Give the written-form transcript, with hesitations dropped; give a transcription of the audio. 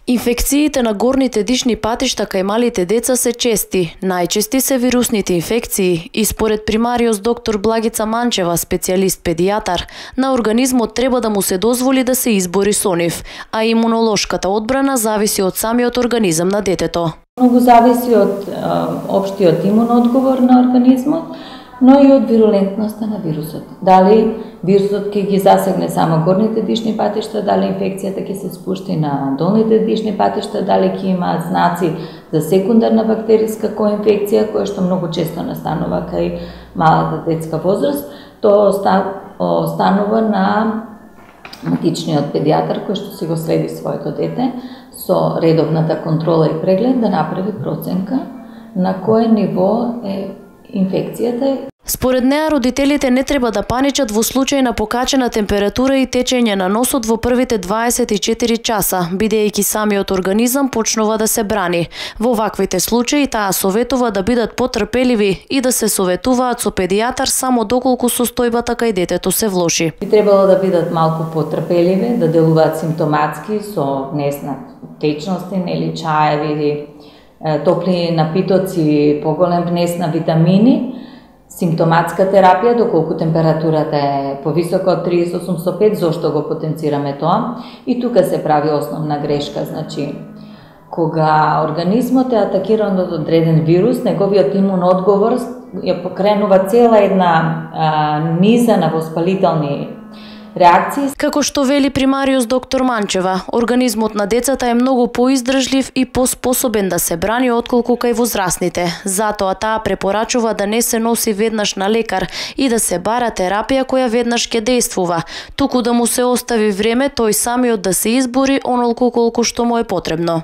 Инфекциите на горните дишни патишта кај малите деца се чести. Најчести се вирусните инфекции и според примариус доктор Благица Манчева, специјалист педијатар, на организмот треба да му се дозволи да се избори со нив, а имунолошката одбрана зависи од самиот организам на детето. Многу зависи од општиот имун одговор на организмот, но и од вирулентноста на вирусот. Дали вирусот ќе ги засегне само горните дишни патишта, дали инфекцијата ќе се спушти на долните дишни патишта, дали ќе има знаци за секундарна бактериска коинфекција, која што многу често настанува кај малата детска возраст, тоа останува на матичниот педијатар кој што си го следи своето дете со редовната контрола и преглед да направи проценка на кое ниво е инфекцијата. Според неа, родителите не треба да паничат во случај на покачена температура и течење на носот во првите 24 часа, бидејќи самиот организам почнува да се брани. Во ваквите случаи таа советува да бидат потрпеливи и да се советуваат со педијатар само доколку состојбата кај детето се влоши. Би требало да бидат малку потрпеливи, да делуваат симптоматски со течности, нели чаеви, топли напитоци, поголем внес на витамини, симптоматска терапија, доколку температурата е повисока од 38,5, зошто го потенцираме тоа? И тука се прави основна грешка, значи, кога организмот е атакиран од одреден вирус, неговиот имун одговор ја покренува цела една низа на воспалителни реакции. Како што вели примариус доктор Манчева, организмот на децата е многу поиздржлив и поспособен да се брани отколку кај возрастните. Затоа таа препорачува да не се носи веднаш на лекар и да се бара терапија која веднаш ќе дејствува, туку да му се остави време тој самиот да се избори онолку колку што му е потребно.